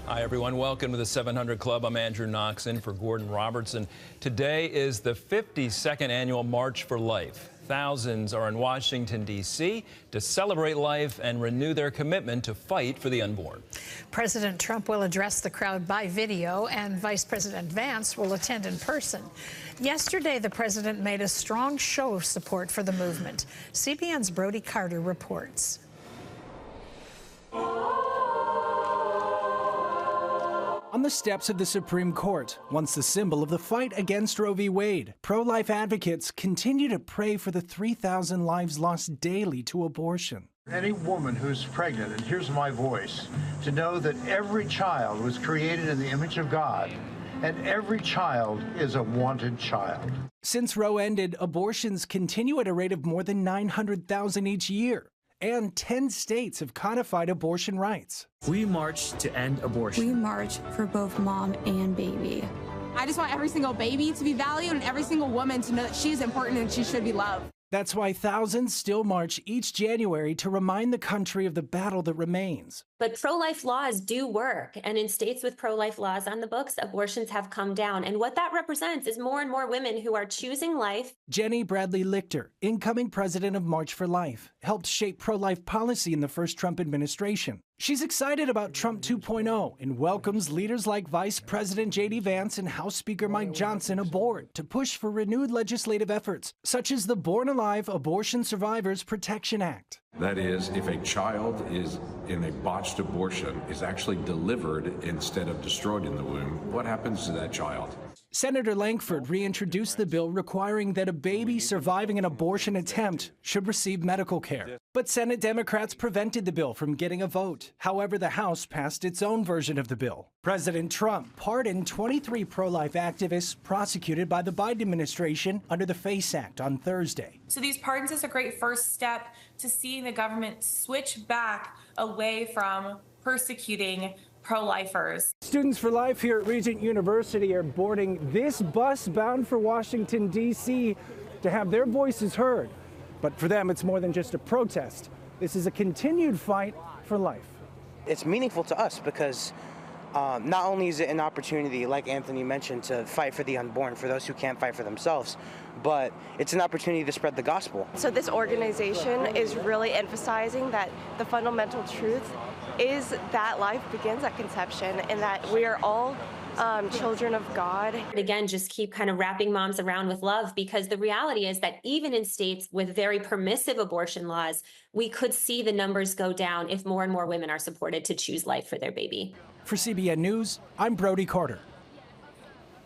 Hi, everyone. Welcome to the 700 Club. I'm Andrew Knox in for Gordon Robertson. Today is the 52nd annual March for Life. Thousands are in Washington, D.C. to celebrate life and renew their commitment to fight for the unborn. President Trump will address the crowd by video, and Vice President Vance will attend in person. Yesterday, the president made a strong show of support for the movement. CBN's Brody Carter reports. On the steps of the Supreme Court, once the symbol of the fight against Roe v. Wade, pro-life advocates continue to pray for the 3,000 lives lost daily to abortion. Any woman who's pregnant, and here's my voice, to know that every child was created in the image of God, and every child is a wanted child. Since Roe ended, abortions continue at a rate of more than 900,000 each year. And 10 states have codified abortion rights. We march to end abortion. We march for both mom and baby. I just want every single baby to be valued and every single woman to know that she's important and she should be loved. That's why thousands still march each January to remind the country of the battle that remains. But pro-life laws do work. And in states with pro-life laws on the books, abortions have come down. And what that represents is more and more women who are choosing life. Jenny Bradley Lichter, incoming president of March for Life, helped shape pro-life policy in the first Trump administration. She's excited about Trump 2.0 and welcomes leaders like Vice President J.D. Vance and House Speaker Mike Johnson aboard to push for renewed legislative efforts, such as the Born Alive Abortion Survivors Protection Act. That is, if a child is in a botched abortion, is actually delivered instead of destroyed in the womb, what happens to that child? Senator Langford reintroduced the bill requiring that a baby surviving an abortion attempt should receive medical care. But Senate Democrats prevented the bill from getting a vote. However, the House passed its own version of the bill. President Trump pardoned 23 pro-life activists prosecuted by the Biden administration under the FACE Act on Thursday. So these pardons is a great first step to seeing the government switch back away from persecuting pro-lifers. Students for Life here at Regent University are boarding this bus bound for Washington, D.C. to have their voices heard. But for them, it's more than just a protest. This is a continued fight for life. It's meaningful to us because not only is it an opportunity, like Anthony mentioned, to fight for the unborn, for those who can't fight for themselves, but it's an opportunity to spread the gospel. So this organization is really emphasizing that the fundamental truth is that life begins at conception and that we are all children of God. Again, just keep kind of wrapping moms around with love, because the reality is that even in states with very permissive abortion laws, we could see the numbers go down if more and more women are supported to choose life for their baby. For CBN News, I'm Brody Carter.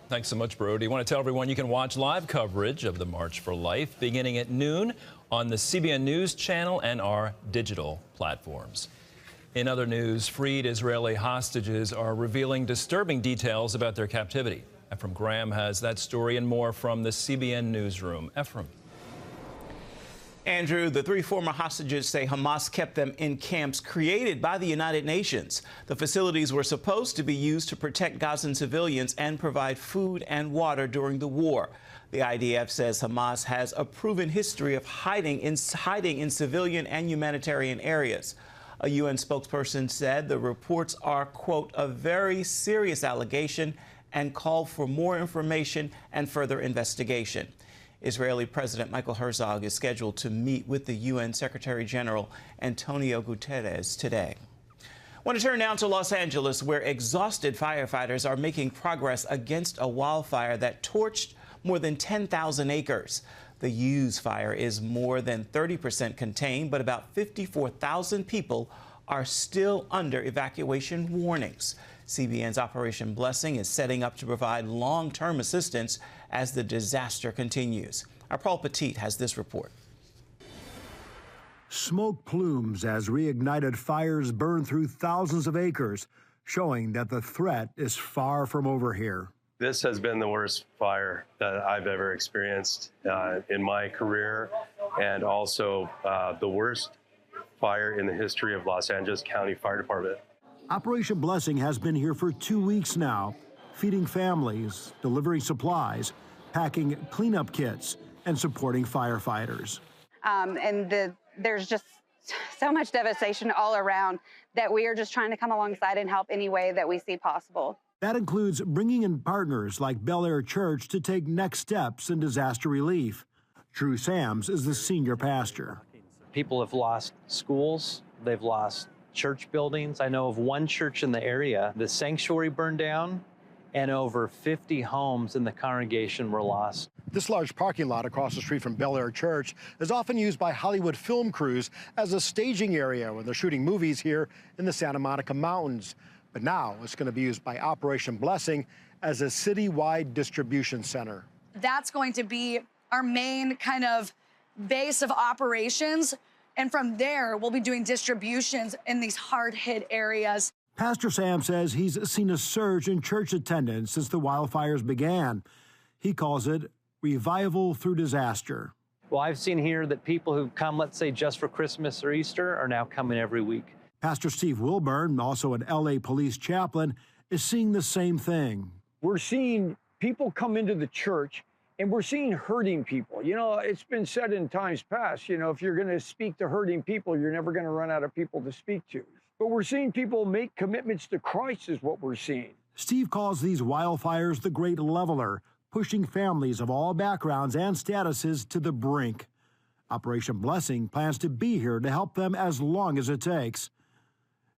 Thanks so much, Brody. I want to tell everyone you can watch live coverage of the March for Life beginning at noon on the CBN News Channel and our digital platforms. In other news, freed Israeli hostages are revealing disturbing details about their captivity. Ephraim Graham has that story and more from the CBN newsroom. Ephraim. Andrew, the 3 former hostages say Hamas kept them in camps created by the United Nations. The facilities were supposed to be used to protect Gazan civilians and provide food and water during the war. The IDF says Hamas has a proven history of hiding in civilian and humanitarian areas. A UN spokesperson said the reports are, quote, a very serious allegation and call for more information and further investigation. Israeli President Michael Herzog is scheduled to meet with the UN Secretary General Antonio Guterres today. I want to turn now to Los Angeles, where exhausted firefighters are making progress against a wildfire that torched more than 10,000 acres. The Hughes fire is more than 30% contained, but about 54,000 people are still under evacuation warnings. CBN's Operation Blessing is setting up to provide long-term assistance as the disaster continues. Our Paul Petit has this report. Smoke plumes as reignited fires burn through thousands of acres, showing that the threat is far from over here. This has been the worst fire that I've ever experienced in my career, and also the worst fire in the history of Los Angeles County Fire Department. Operation Blessing has been here for 2 weeks now, feeding families, delivering supplies, packing cleanup kits, and supporting firefighters. There's just so much devastation all around that we are just trying to come alongside and help any way that we see possible. That includes bringing in partners like Bel Air Church to take next steps in disaster relief. Drew Sams is the senior pastor. People have lost schools, they've lost church buildings. I know of one church in the area, the sanctuary burned down, and over 50 homes in the congregation were lost. This large parking lot across the street from Bel Air Church is often used by Hollywood film crews as a staging area when they're shooting movies here in the Santa Monica Mountains. But now it's going to be used by Operation Blessing as a citywide distribution center. That's going to be our main kind of base of operations. And from there, we'll be doing distributions in these hard-hit areas. Pastor Sam says he's seen a surge in church attendance since the wildfires began. He calls it revival through disaster. Well, I've seen here that people who come, let's say, just for Christmas or Easter are now coming every week. Pastor Steve Wilburn, also an LA police chaplain, is seeing the same thing. We're seeing people come into the church, and we're seeing hurting people. You know, it's been said in times past, you know, if you're going to speak to hurting people, you're never going to run out of people to speak to. But we're seeing people make commitments to Christ is what we're seeing. Steve calls these wildfires the great leveler, pushing families of all backgrounds and statuses to the brink. Operation Blessing plans to be here to help them as long as it takes.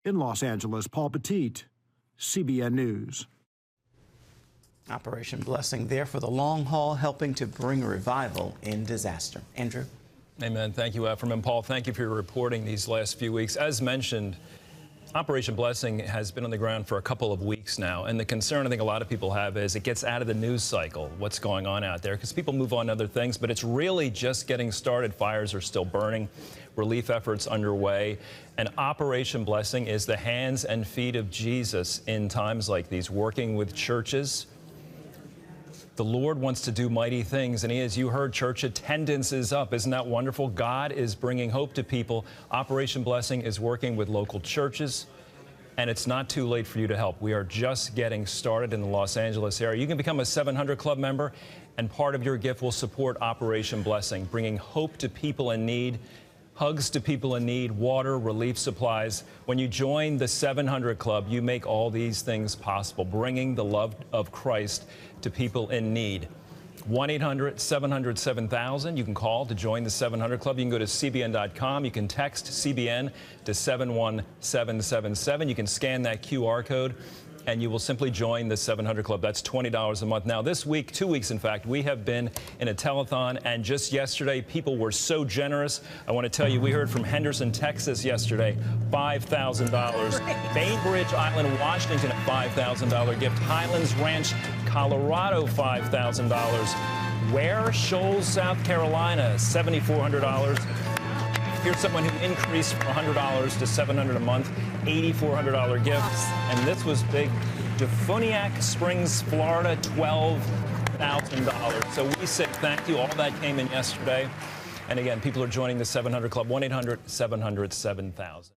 In Los Angeles, Paul Petit, CBN News. Operation Blessing there for the long haul, helping to bring revival in disaster. Andrew? Amen. Thank you, Ephraim. And Paul, thank you for your reporting these last few weeks. As mentioned, Operation Blessing has been on the ground for a couple of weeks now, and the concern I think a lot of people have is it gets out of the news cycle, what's going on out there, because people move on to other things, but it's really just getting started. Fires are still burning, relief efforts underway, and Operation Blessing is the hands and feet of Jesus in times like these, working with churches. The Lord wants to do mighty things, and as you heard, church attendance is up. Isn't that wonderful? God is bringing hope to people. Operation Blessing is working with local churches, and it's not too late for you to help. We are just getting started in the Los Angeles area. You can become a 700 Club member, and part of your gift will support Operation Blessing, bringing hope to people in need, hugs to people in need, water, relief supplies. When you join the 700 Club, you make all these things possible, bringing the love of Christ to people in need. 1-800-700-7000. You can call to join the 700 Club. You can go to cbn.com. You can text CBN to 71777. You can scan that QR code, and you will simply join the 700 Club. That's $20 a month. Now, this week, 2 weeks, in fact, we have been in a telethon, and just yesterday, people were so generous. I want to tell you, we heard from Henderson, Texas yesterday, $5,000. Bainbridge Island, Washington, a $5,000 gift. Highlands Ranch, Colorado, $5,000. Ware, Shoals, South Carolina, $7,400. Here's someone who increased from $100 to $700 a month, $8,400 gift. And this was big. Defuniak Springs, Florida, $12,000. So we say thank you. All that came in yesterday. And again, people are joining the 700 Club, 1-800-700-7000.